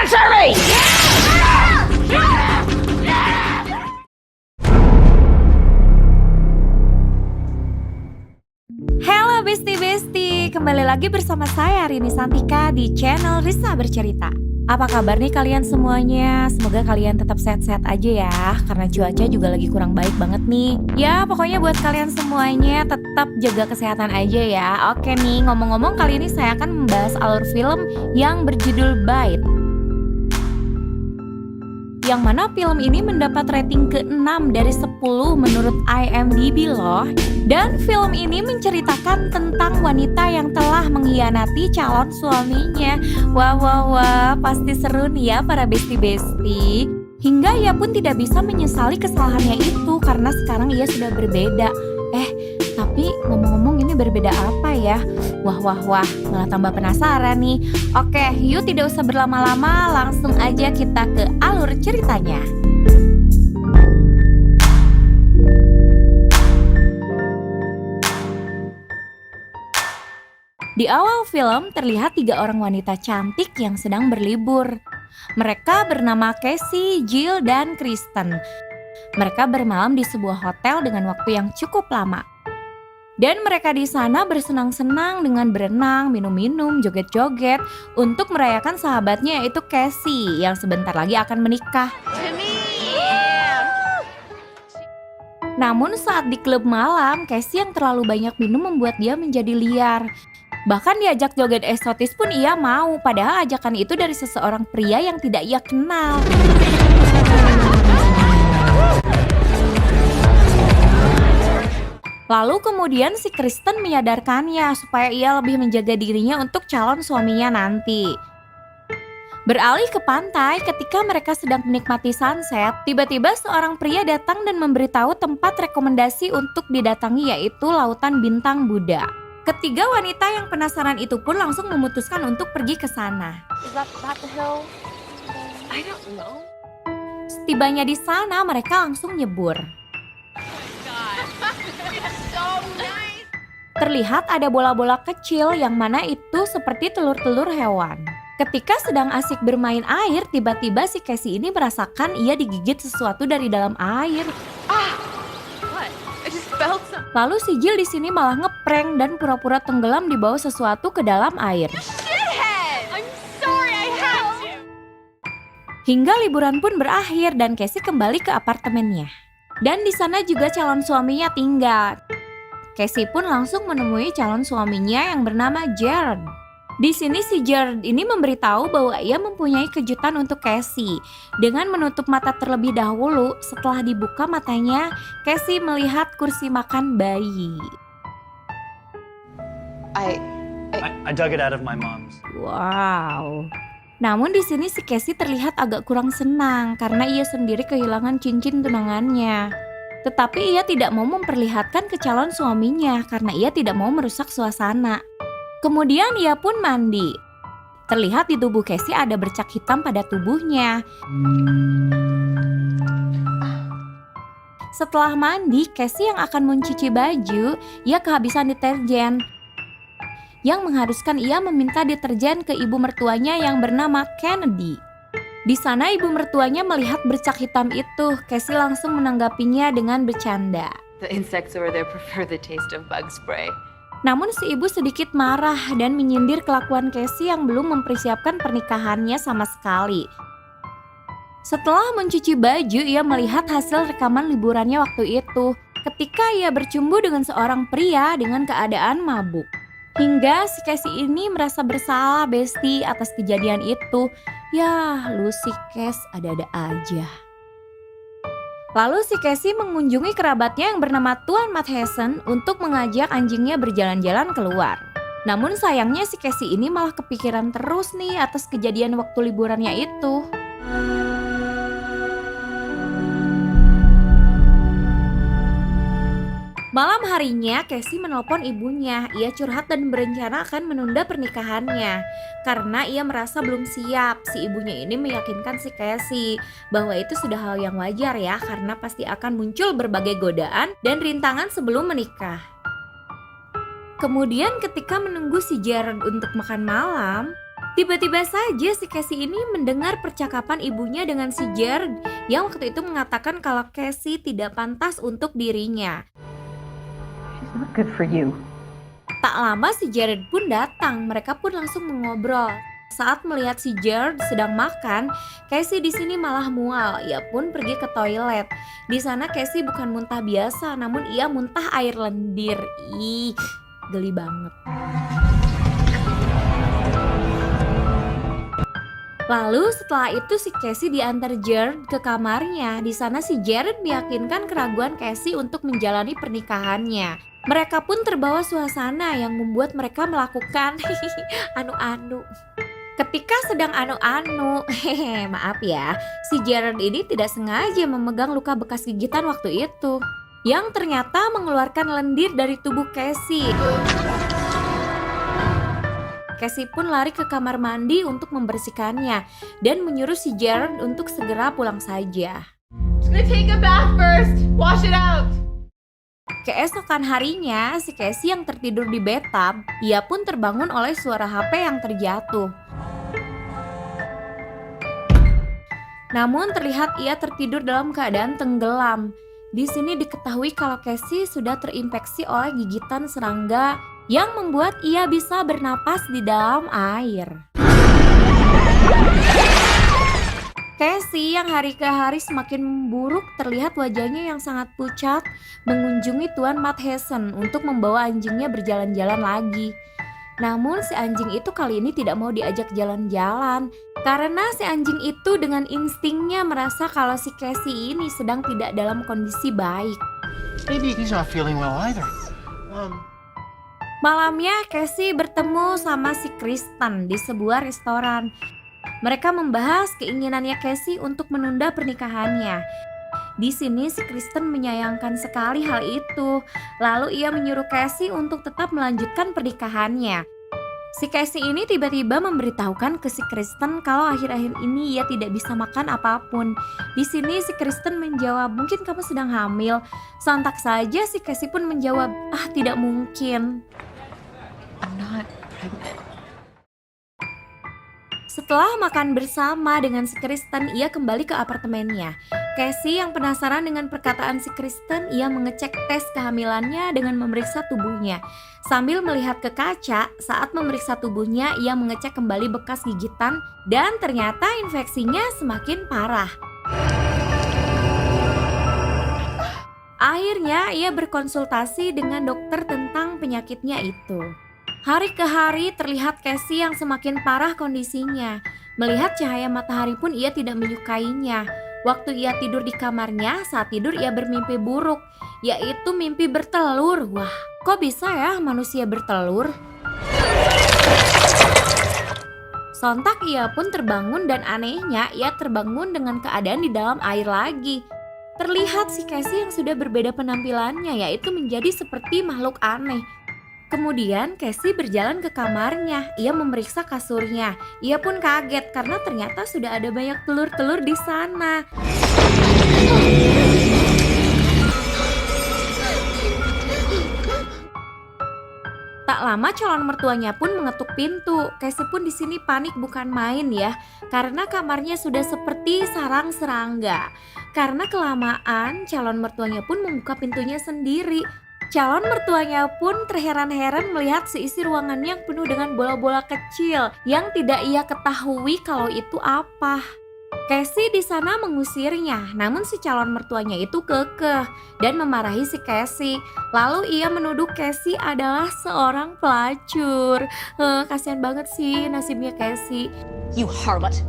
Answer me! Halo Besti-Besti, kembali lagi bersama saya Rini Santika di channel Risa Bercerita. Apa kabar nih kalian semuanya? Semoga kalian tetap sehat-sehat aja ya, karena cuaca juga lagi kurang baik banget nih. Ya pokoknya buat kalian semuanya tetap jaga kesehatan aja ya. Oke nih, ngomong-ngomong kali ini saya akan membahas alur film yang berjudul Bite. Yang mana film ini mendapat rating ke-6 dari 10 menurut IMDb loh. Dan film ini menceritakan tentang wanita yang telah mengkhianati calon suaminya. Wah, pasti seru nih ya para besti-besti. Hingga ia pun tidak bisa menyesali kesalahannya itu karena sekarang ia sudah berbeda. Tapi ngomong-ngomong ini berbeda apa ya? Wah, malah tambah penasaran nih. Oke, yuk tidak usah berlama-lama, langsung aja kita ke alur ceritanya. Di awal film terlihat 3 orang wanita cantik yang sedang berlibur. Mereka bernama Casey, Jill, dan Kristen. Mereka bermalam di sebuah hotel dengan waktu yang cukup lama. Dan mereka di sana bersenang-senang dengan berenang, minum-minum, joget-joget untuk merayakan sahabatnya yaitu Casey yang sebentar lagi akan menikah. Namun saat di klub malam, Casey yang terlalu banyak minum membuat dia menjadi liar. Bahkan diajak joget eksotis pun ia mau, padahal ajakan itu dari seseorang pria yang tidak ia kenal. Lalu kemudian si Kristen menyadarkannya supaya ia lebih menjaga dirinya untuk calon suaminya nanti. Beralih ke pantai, ketika mereka sedang menikmati sunset, tiba-tiba seorang pria datang dan memberitahu tempat rekomendasi untuk didatangi yaitu Lautan Bintang Buddha. Ketiga wanita yang penasaran itu pun langsung memutuskan untuk pergi ke sana. Setibanya di sana, mereka langsung nyebur. Terlihat ada bola-bola kecil yang mana itu seperti telur-telur hewan. Ketika sedang asik bermain air, tiba-tiba si Casey ini merasakan ia digigit sesuatu dari dalam air. Lalu si Jill di sini malah ngeprank dan pura-pura tenggelam di bawah sesuatu ke dalam air. Hingga liburan pun berakhir dan Casey kembali ke apartemennya. Dan di sana juga calon suaminya tinggal. Casey pun langsung menemui calon suaminya yang bernama Jared. Di sini si Jared ini memberitahu bahwa ia mempunyai kejutan untuk Casey. Dengan menutup mata terlebih dahulu, setelah dibuka matanya, Casey melihat kursi makan bayi. I dug it out of my mom's. Wow. Namun di sini si Casey terlihat agak kurang senang karena ia sendiri kehilangan cincin tunangannya. Tetapi ia tidak mau memperlihatkan ke calon suaminya karena ia tidak mau merusak suasana. Kemudian ia pun mandi. Terlihat di tubuh Casey ada bercak hitam pada tubuhnya. Setelah mandi, Casey yang akan mencuci baju, ia kehabisan deterjen. Yang mengharuskan ia meminta deterjen ke ibu mertuanya yang bernama Kennedy. Di sana ibu mertuanya melihat bercak hitam itu. Casey langsung menanggapinya dengan bercanda. The insects over there prefer the taste of bug spray. Namun si ibu sedikit marah dan menyindir kelakuan Casey yang belum mempersiapkan pernikahannya sama sekali. Setelah mencuci baju, ia melihat hasil rekaman liburannya waktu itu. Ketika ia bercumbu dengan seorang pria dengan keadaan mabuk. Hingga si Casey ini merasa bersalah besti atas kejadian itu. Yah, lu si Cas ada-ada aja. Lalu si Casey mengunjungi kerabatnya yang bernama Tuan Matheson untuk mengajak anjingnya berjalan-jalan keluar. Namun sayangnya si Casey ini malah kepikiran terus nih atas kejadian waktu liburannya itu. Malam harinya, Casey menelpon ibunya. Ia curhat dan berencana akan menunda pernikahannya karena ia merasa belum siap. Si ibunya ini meyakinkan si Casey bahwa itu sudah hal yang wajar ya, karena pasti akan muncul berbagai godaan dan rintangan sebelum menikah. Kemudian ketika menunggu si Jared untuk makan malam, Tiba-tiba saja si Casey ini mendengar percakapan ibunya dengan si Jared yang waktu itu mengatakan kalau Casey tidak pantas untuk dirinya. She's not good for you. Tak lama si Jared pun datang, mereka pun langsung mengobrol. Saat melihat si Jared sedang makan, Casey di sini malah mual. Ia pun pergi ke toilet. Di sana Casey bukan muntah biasa, namun ia muntah air lendir. Ih, geli banget. Lalu setelah itu si Casey diantar Jared ke kamarnya. Di sana si Jared meyakinkan keraguan Casey untuk menjalani pernikahannya. Mereka pun terbawa suasana yang membuat mereka melakukan anu-anu. Ketika sedang anu-anu, maaf ya, si Jared ini tidak sengaja memegang luka bekas gigitan waktu itu, yang ternyata mengeluarkan lendir dari tubuh Casey. Casey pun lari ke kamar mandi untuk membersihkannya dan menyuruh si Jared untuk segera pulang saja. Just gonna take a bath first. Wash it out. Keesokan harinya, si Casey yang tertidur di bathtub, ia pun terbangun oleh suara HP yang terjatuh. Namun terlihat ia tertidur dalam keadaan tenggelam. Di sini diketahui kalau Casey sudah terinfeksi oleh gigitan serangga yang membuat ia bisa bernapas di dalam air. Casey yang hari ke hari semakin memburuk, terlihat wajahnya yang sangat pucat mengunjungi Tuan Madhesen untuk membawa anjingnya berjalan-jalan lagi. Namun si anjing itu kali ini tidak mau diajak jalan-jalan karena si anjing itu dengan instingnya merasa kalau si Casey ini sedang tidak dalam kondisi baik. Maybe he's not feeling well either. Malamnya Casey bertemu sama si Kristen di sebuah restoran. Mereka membahas keinginannya Casey untuk menunda pernikahannya. Di sini si Kristen menyayangkan sekali hal itu. Lalu ia menyuruh Casey untuk tetap melanjutkan pernikahannya. Si Casey ini tiba-tiba memberitahukan ke si Kristen kalau akhir-akhir ini ia tidak bisa makan apapun. Di sini si Kristen menjawab, "Mungkin kamu sedang hamil." Sontak saja si Casey pun menjawab, "Ah, tidak mungkin." I'm not pregnant. Setelah makan bersama dengan si Kristen, ia kembali ke apartemennya. Casey yang penasaran dengan perkataan si Kristen, ia mengecek tes kehamilannya dengan memeriksa tubuhnya. Sambil melihat ke kaca, saat memeriksa tubuhnya, ia mengecek kembali bekas gigitan dan ternyata infeksinya semakin parah. Akhirnya ia berkonsultasi dengan dokter tentang penyakitnya itu. Hari ke hari terlihat Casey yang semakin parah kondisinya. Melihat cahaya matahari pun ia tidak menyukainya. Waktu ia tidur di kamarnya, saat tidur ia bermimpi buruk, yaitu mimpi bertelur. Wah, kok bisa ya manusia bertelur? Sontak ia pun terbangun dan anehnya ia terbangun dengan keadaan di dalam air lagi. Terlihat si Casey yang sudah berbeda penampilannya, yaitu menjadi seperti makhluk aneh. Kemudian Casey berjalan ke kamarnya, ia memeriksa kasurnya. Ia pun kaget karena ternyata sudah ada banyak telur-telur di sana. Tak lama calon mertuanya pun mengetuk pintu. Casey pun di sini panik bukan main ya, karena kamarnya sudah seperti sarang serangga. Karena kelamaan, calon mertuanya pun membuka pintunya sendiri. Calon mertuanya pun terheran-heran melihat seisi ruangannya yang penuh dengan bola-bola kecil yang tidak ia ketahui kalau itu apa. Casey di sana mengusirnya, namun si calon mertuanya itu kekeh dan memarahi si Casey. Lalu ia menuduh Casey adalah seorang pelacur. Kasihan banget sih nasibnya Casey. You harlot.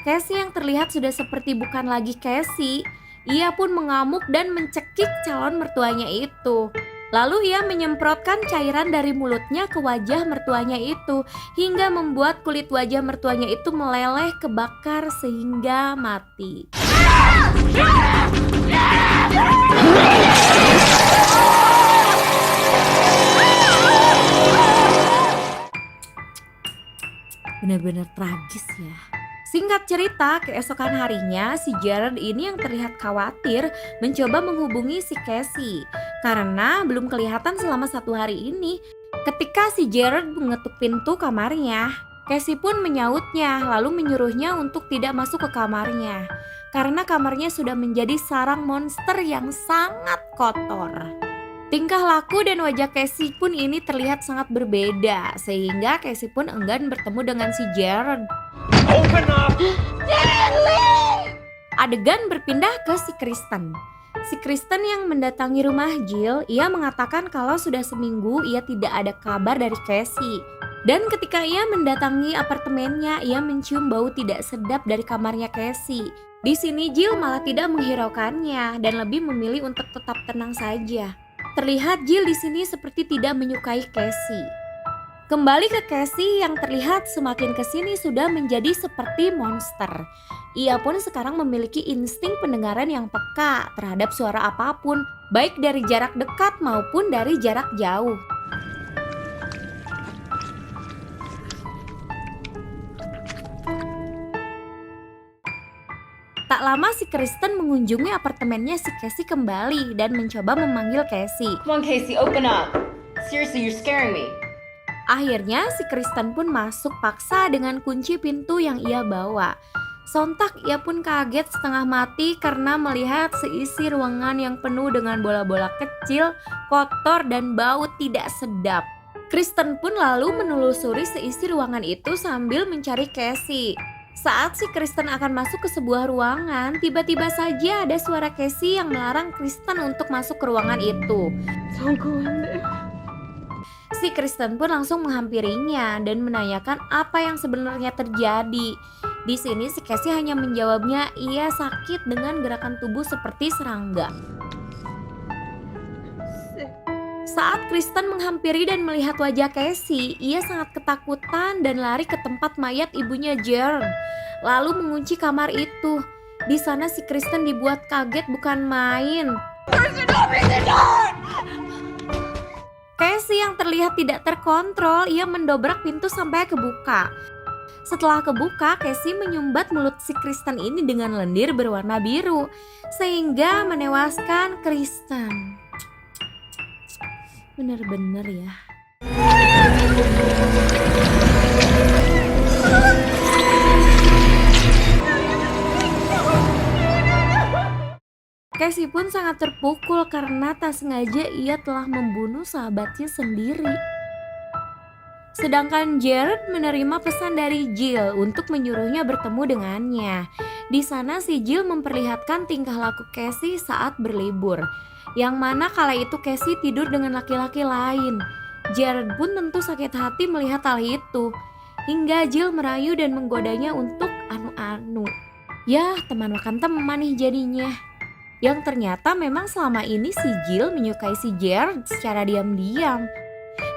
Casey yang terlihat sudah seperti bukan lagi Casey. Ia pun mengamuk dan mencekik calon mertuanya itu. Lalu ia menyemprotkan cairan dari mulutnya ke wajah mertuanya itu hingga membuat kulit wajah mertuanya itu meleleh kebakar sehingga mati. Benar-benar tragis ya. Singkat cerita, keesokan harinya si Jared ini yang terlihat khawatir mencoba menghubungi si Casey karena belum kelihatan selama 1 hari ini. Ketika si Jared mengetuk pintu kamarnya, Casey pun menyautnya lalu menyuruhnya untuk tidak masuk ke kamarnya karena kamarnya sudah menjadi sarang monster yang sangat kotor. Tingkah laku dan wajah Casey pun ini terlihat sangat berbeda sehingga Casey pun enggan bertemu dengan si Jared. Open up! Adegan berpindah ke si Kristen. Si Kristen yang mendatangi rumah Jill, ia mengatakan kalau sudah seminggu ia tidak ada kabar dari Casey. Dan ketika ia mendatangi apartemennya, ia mencium bau tidak sedap dari kamarnya Casey. Di sini Jill malah tidak menghiraukannya dan lebih memilih untuk tetap tenang saja. Terlihat Jill di sini seperti tidak menyukai Casey. Kembali ke Casey yang terlihat semakin kesini sudah menjadi seperti monster. Ia pun sekarang memiliki insting pendengaran yang peka terhadap suara apapun, baik dari jarak dekat maupun dari jarak jauh. Tak lama si Kristen mengunjungi apartemennya si Casey kembali dan mencoba memanggil Casey. Come on, Casey, open up. Seriously, you're scaring me. Akhirnya si Kristen pun masuk paksa dengan kunci pintu yang ia bawa. Sontak ia pun kaget setengah mati karena melihat seisi ruangan yang penuh dengan bola-bola kecil, kotor dan bau tidak sedap. Kristen pun lalu menelusuri seisi ruangan itu sambil mencari Casey. Saat si Kristen akan masuk ke sebuah ruangan, tiba-tiba saja ada suara Casey yang melarang Kristen untuk masuk ke ruangan itu. Don't go in there. Si Kristen pun langsung menghampirinya dan menanyakan apa yang sebenarnya terjadi. Di sini si Casey hanya menjawabnya ia sakit dengan gerakan tubuh seperti serangga. Saat Kristen menghampiri dan melihat wajah Casey, ia sangat ketakutan dan lari ke tempat mayat ibunya Jared, lalu mengunci kamar itu. Di sana si Kristen dibuat kaget bukan main. Casey yang terlihat tidak terkontrol, ia mendobrak pintu sampai kebuka. Setelah kebuka, Casey menyumbat mulut si Kristen ini dengan lendir berwarna biru, sehingga menewaskan Kristen. Bener-bener ya. Casey pun sangat terpukul karena tak sengaja ia telah membunuh sahabatnya sendiri. Sedangkan Jared menerima pesan dari Jill untuk menyuruhnya bertemu dengannya. Di sana si Jill memperlihatkan tingkah laku Casey saat berlibur, yang mana kala itu Casey tidur dengan laki-laki lain. Jared pun tentu sakit hati melihat hal itu, hingga Jill merayu dan menggodanya untuk anu-anu. Ya, teman makan teman nih jadinya. Yang ternyata memang selama ini si Jill menyukai si Jared secara diam-diam.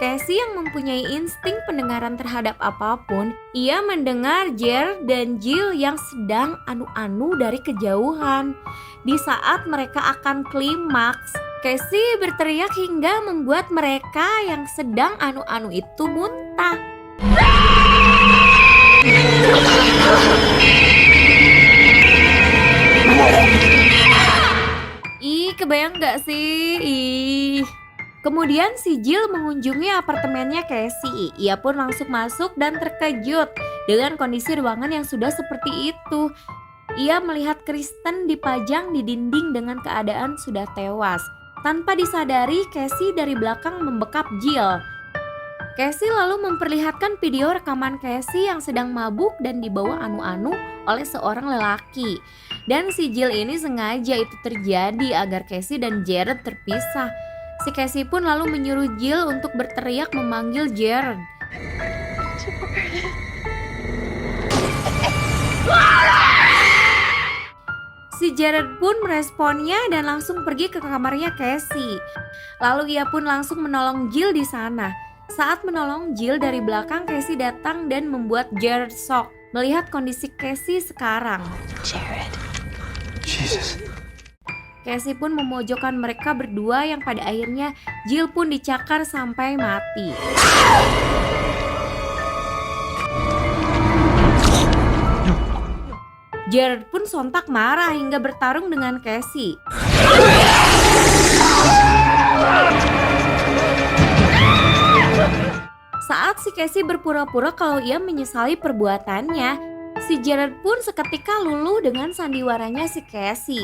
Casey yang mempunyai insting pendengaran terhadap apapun, ia mendengar Jared dan Jill yang sedang anu-anu dari kejauhan. Di saat mereka akan klimaks, Casey berteriak hingga membuat mereka yang sedang anu-anu itu muntah. Ih, kebayang gak sih? Ih. Kemudian si Jill mengunjungi apartemennya Casey. Ia pun langsung masuk dan terkejut dengan kondisi ruangan yang sudah seperti itu. Ia melihat Kristen dipajang di dinding dengan keadaan sudah tewas. Tanpa disadari, Casey dari belakang membekap Jill. Casey lalu memperlihatkan video rekaman Casey yang sedang mabuk dan dibawa anu-anu oleh seorang lelaki. Dan si Jill ini sengaja itu terjadi agar Casey dan Jared terpisah. Si Casey pun lalu menyuruh Jill untuk berteriak memanggil Jared. Si Jared pun meresponnya dan langsung pergi ke kamarnya Casey. Lalu ia pun langsung menolong Jill di sana. Saat menolong Jill dari belakang, Casey datang dan membuat Jared shock melihat kondisi Casey sekarang. Jared. Jesus. Casey pun memojokkan mereka berdua yang pada akhirnya Jill pun dicakar sampai mati. Jared pun sontak marah hingga bertarung dengan Casey. si Casey berpura-pura kalau ia menyesali perbuatannya. Si Jared pun seketika luluh dengan sandiwaranya si Casey.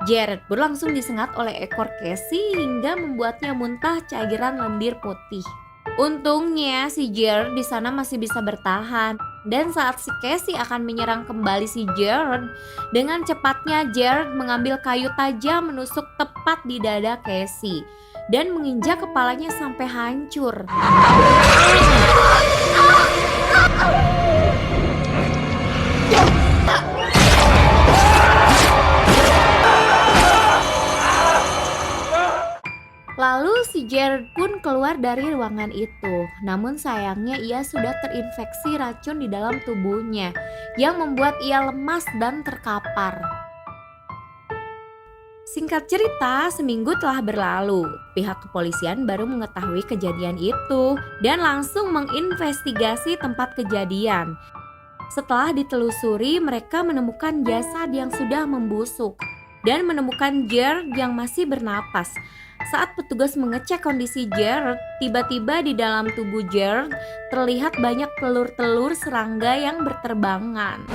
Jared pun langsung disengat oleh ekor Casey hingga membuatnya muntah cairan lendir putih. Untungnya si Jared di sana masih bisa bertahan, dan saat si Casey akan menyerang kembali si Jared, dengan cepatnya Jared mengambil kayu tajam menusuk tepat di dada Casey dan menginjak kepalanya sampai hancur. Lalu si Jared pun keluar dari ruangan itu. Namun sayangnya ia sudah terinfeksi racun di dalam tubuhnya yang membuat ia lemas dan terkapar. Singkat cerita, seminggu telah berlalu. Pihak kepolisian baru mengetahui kejadian itu dan langsung menginvestigasi tempat kejadian. Setelah ditelusuri, mereka menemukan jasad yang sudah membusuk dan menemukan Jared yang masih bernapas. Saat petugas mengecek kondisi Jared, tiba-tiba di dalam tubuh Jared terlihat banyak telur-telur serangga yang berterbangan.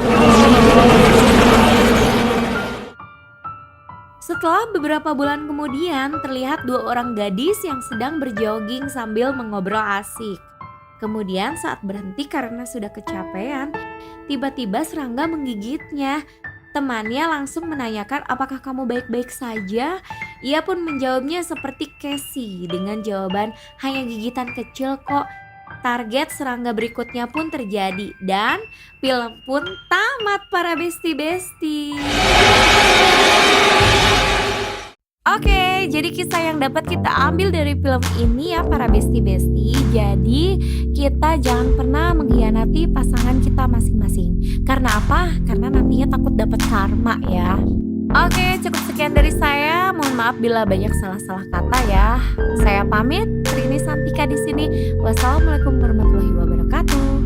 Setelah beberapa bulan kemudian, terlihat 2 orang gadis yang sedang berjogging sambil mengobrol asik. Kemudian saat berhenti karena sudah kecapean, tiba-tiba serangga menggigitnya. Temannya langsung menanyakan apakah kamu baik-baik saja. Ia pun menjawabnya seperti Casey dengan jawaban hanya gigitan kecil kok. Target serangga berikutnya pun terjadi dan film pun tamat para besti-besti. Oke, jadi kisah yang dapat kita ambil dari film ini ya para besti-besti. Jadi kita jangan pernah mengkhianati pasangan kita masing-masing. Karena apa? Karena nantinya takut dapat karma ya. Oke, cukup sekian dari saya. Mohon maaf bila banyak salah-salah kata ya. Saya pamit. Rini Santika di sini. Wassalamualaikum warahmatullahi wabarakatuh.